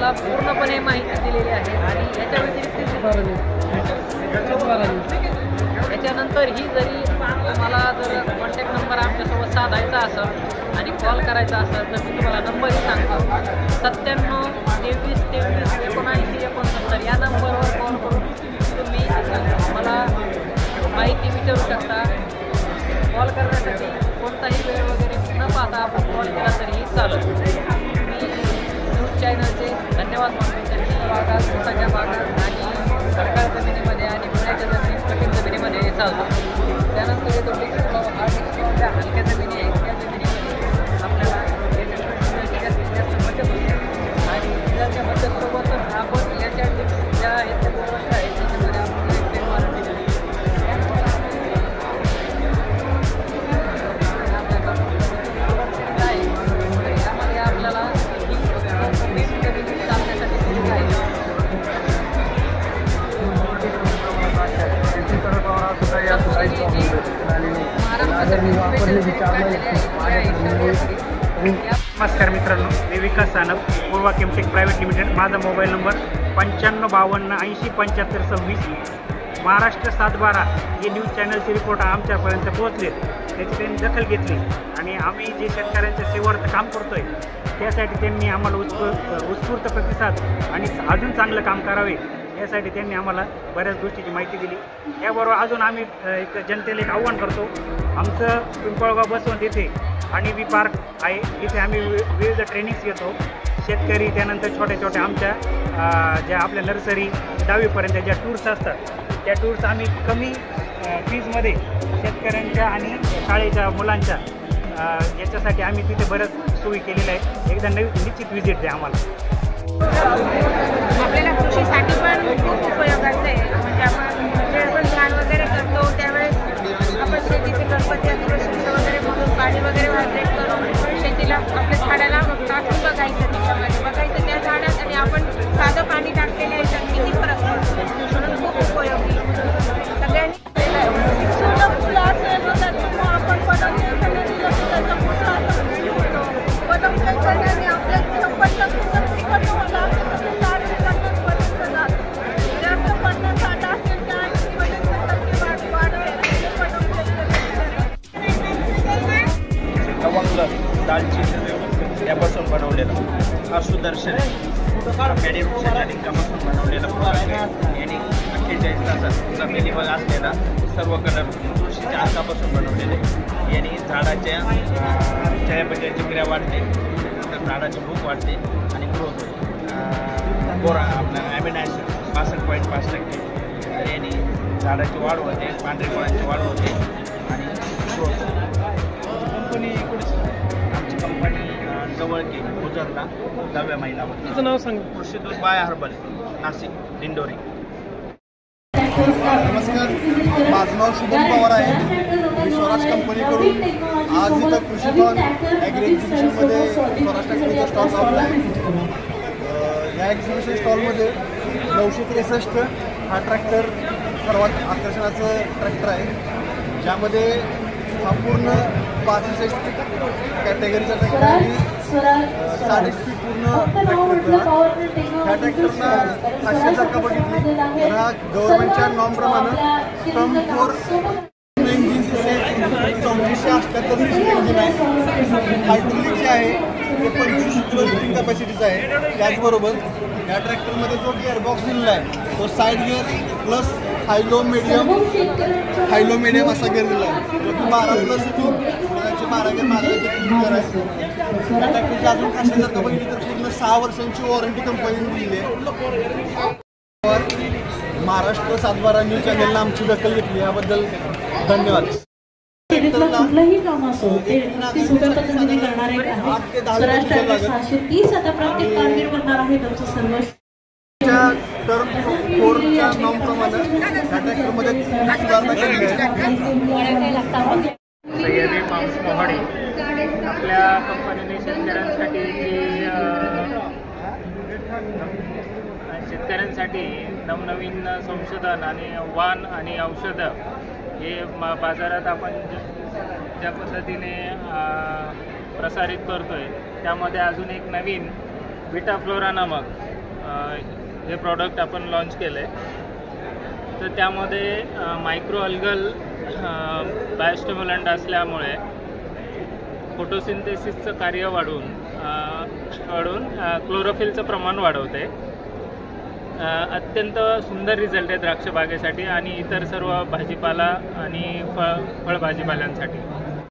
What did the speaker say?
तुम्हाला पूर्णपणे माहिती दिलेली आहे। आणि याच्या व्यतिरिक्त याच्यानंतरही जरी तुम्हाला जर कॉन्टॅक्ट नंबर आमच्यासोबत साधायचा असेल आणि कॉल करायचा असेल तर मी तुम्हाला नंबरही सांगतो 97 23 23 79 69 या नंबरवर कॉल करून तुम्ही मला माहिती विचारू शकता। कॉल करण्यासाठी कोणताही वेळ वगैरे न पाहता आपण कॉल केला तरीही चालेल। मी न्यूज चॅनलचे धन्यवाद मानतो। त्यांच्या भागात ऊसाच्या भागात आणि सरकार जमिनीमध्ये आणि पुण्याच्या जमिनीत कठीण जमिनीमध्ये चालतो। त्यानंतर येतो डिस्प्लॉ हलक्या जमिनी आहे त्या जमिनीमध्ये आपल्याला जास्तीत जास्त मदत होते आणि त्याच्या मदतसोबतच आपण याच्या टिप्स ज्या आहेत त्या गोष्ट आहेत त्याच्यामध्ये आपण एक वॉरंटी दिली यामध्ये आपल्याला चालण्यासाठी सुविधा आहे। नमस्कार मित्रांनो, मी विकास सानप, पूर्वा केमटेक प्रायव्हेट लिमिटेड। माझा मोबाईल नंबर 9552807526। महाराष्ट्र 7/12 हे न्यूज चॅनलचे रिपोर्ट आमच्यापर्यंत पोहोचले, त्याची त्यांनी दखल घेतली आणि आम्ही जे शेतकऱ्यांच्या सेवार्थ काम करतोय त्यासाठी त्यांनी आम्हाला उत्स्फूर्त प्रतिसाद आणि अजून चांगलं काम करावे यासाठी त्यांनी आम्हाला बऱ्याच गोष्टीची माहिती दिली। याबरोबर अजून आम्ही एक जनतेला एक आव्हान करतो। आमचं पिंपळगाव बसवंत येथे हनीबी पार्क आहे, इथे आम्ही विविध ट्रेनिंग्स घेतो। शेतकरी त्यानंतर छोट्या छोट्या आमच्या ज्या आपल्या नर्सरी 10वीपर्यंत ज्या टूर्स असतात त्या टूर्स आम्ही कमी फीजमध्ये शेतकऱ्यांच्या आणि शाळेच्या मुलांच्या याच्यासाठी आम्ही तिथे बऱ्याच सोयी केलेल्या आहेत। एकदा निश्चित व्हिजिट द्या आम्हाला। आपल्याला कृषीसाठी पण खूप उपयोगाचं आहे। म्हणजे आपण जेवण धान वगैरे करतो त्यावेळेस आपण शेतीचे गणपती वगैरे म्हणून पाणी वगैरे व्हायब्रेट करून शेतीला आपल्या झाडाला टाकून बघायचं, त्याच्यामध्ये बघायचं त्या झाडात आणि आपण साधं पाणी टाकलेलं आहे किती फरक पडतो, म्हणून खूप उपयोगी सगळ्यांनी फुलं असेल तर आपण दालचिनी यापासून बनवलेला हा सुदर्शन पेडी वृक्षाच्या लिंगापासून बनवलेला यांनी 48 तासात जमिनीवर असलेला सर्व कलर कृषीच्या हातापासून बनवलेले यांनी झाडाच्या चयापचयाची क्रिया वाढते, त्यानंतर झाडाची भूक वाढते आणि ग्रोथ होते। बोरा आपला ॲमिनो ॲसिड 65.5% तर यांनी झाडाची वाढ होते, पांढरी फळांची वाढ होते आणि ग्रोथ। कंपनी आमची कंपनी जवळकी गुजरला 10व्या महिन्यावर। तुझं नाव सांग। कृषी दूध बाय हर्बल, नाशिक, दिंडोरी। नमस्कार, माझं नाव शुभम पवार आहे। मी स्वराज कंपनीकडून आज इथं कृषीभवन ॲग्री एक्झिबिशनमध्ये स्वराज ट्रॅक्टरचा स्टॉल लावला आहे। या एक्झिबिशन स्टॉलमध्ये 963 हा ट्रॅक्टर सर्वात आकर्षणाचं ट्रॅक्टर आहे, ज्यामध्ये हा पूर्ण 65 कॅटेगरीचा ट्रॅक्टर आणि 60 फीट पूर्ण ट्रॅक्टर। ह्या ट्रॅक्टरना खासियत जर का बघितली तर हा गव्हर्नमेंटच्या नॉर्मप्रमाणे टर्म 4 इंजिन 3478 इंजिन आहे। हायड्रोलिक जे आहे ते 25 किलो लिफ्टिंग कॅपॅसिटीचं आहे। त्याचबरोबर या ट्रॅक्टरमध्ये जो गिअरबॉक्स दिलेला आहे तो साईड गिअर प्लस हायलो मीडियम असा गिअर दिला आहे, जो की 12+2 12 गिअर मारण्याचे 3 गिअर आहे। या ट्रॅक्टरची अजून खासियत जर का बघितली तर पूर्ण 6 वर्षांची वॉरंटी कंपनीने दिली आहे। महाराष्ट्र 7/12 न्यूज चॅनलला आमची दखल घेतली याबद्दल धन्यवाद। कुठलंही काम असो ते सोप्या पद्धतीने करणारे आहेत। स्वराष्ट्राचे 630 आता प्रत्येक कामगिरी करणार आहे त्यांचं सर्व टर्म 4च्या नॉर्मप्रमाणे या ट्रॅक्टरमध्ये सुधारणा केली आहे। सह्याद्री पाऊस मोहाडी आपल्या कंपनीने शेतकऱ्यांसाठी नवनवीन संशोधन आणि वाण आणि औषधं हे बाजारात आपण ज्या पद्धतीने प्रसारित करतोय त्यामध्ये अजून एक नवीन विटाफ्लोरा नामक हे प्रॉडक्ट आपण लॉन्च केलं आहे. तर त्यामध्ये मायक्रो अल्गल बायोस्टिम्युलंट असल्यामुळे फोटोसिंथेसिसचं कार्य वाढवून क्लोरोफिलचं प्रमाण वाढवते. अत्यंत सुंदर रिझल्ट आहे द्राक्ष बागेसाठी आणि इतर सर्व भाजीपाला आणि फळभाजीपाल्यांसाठी.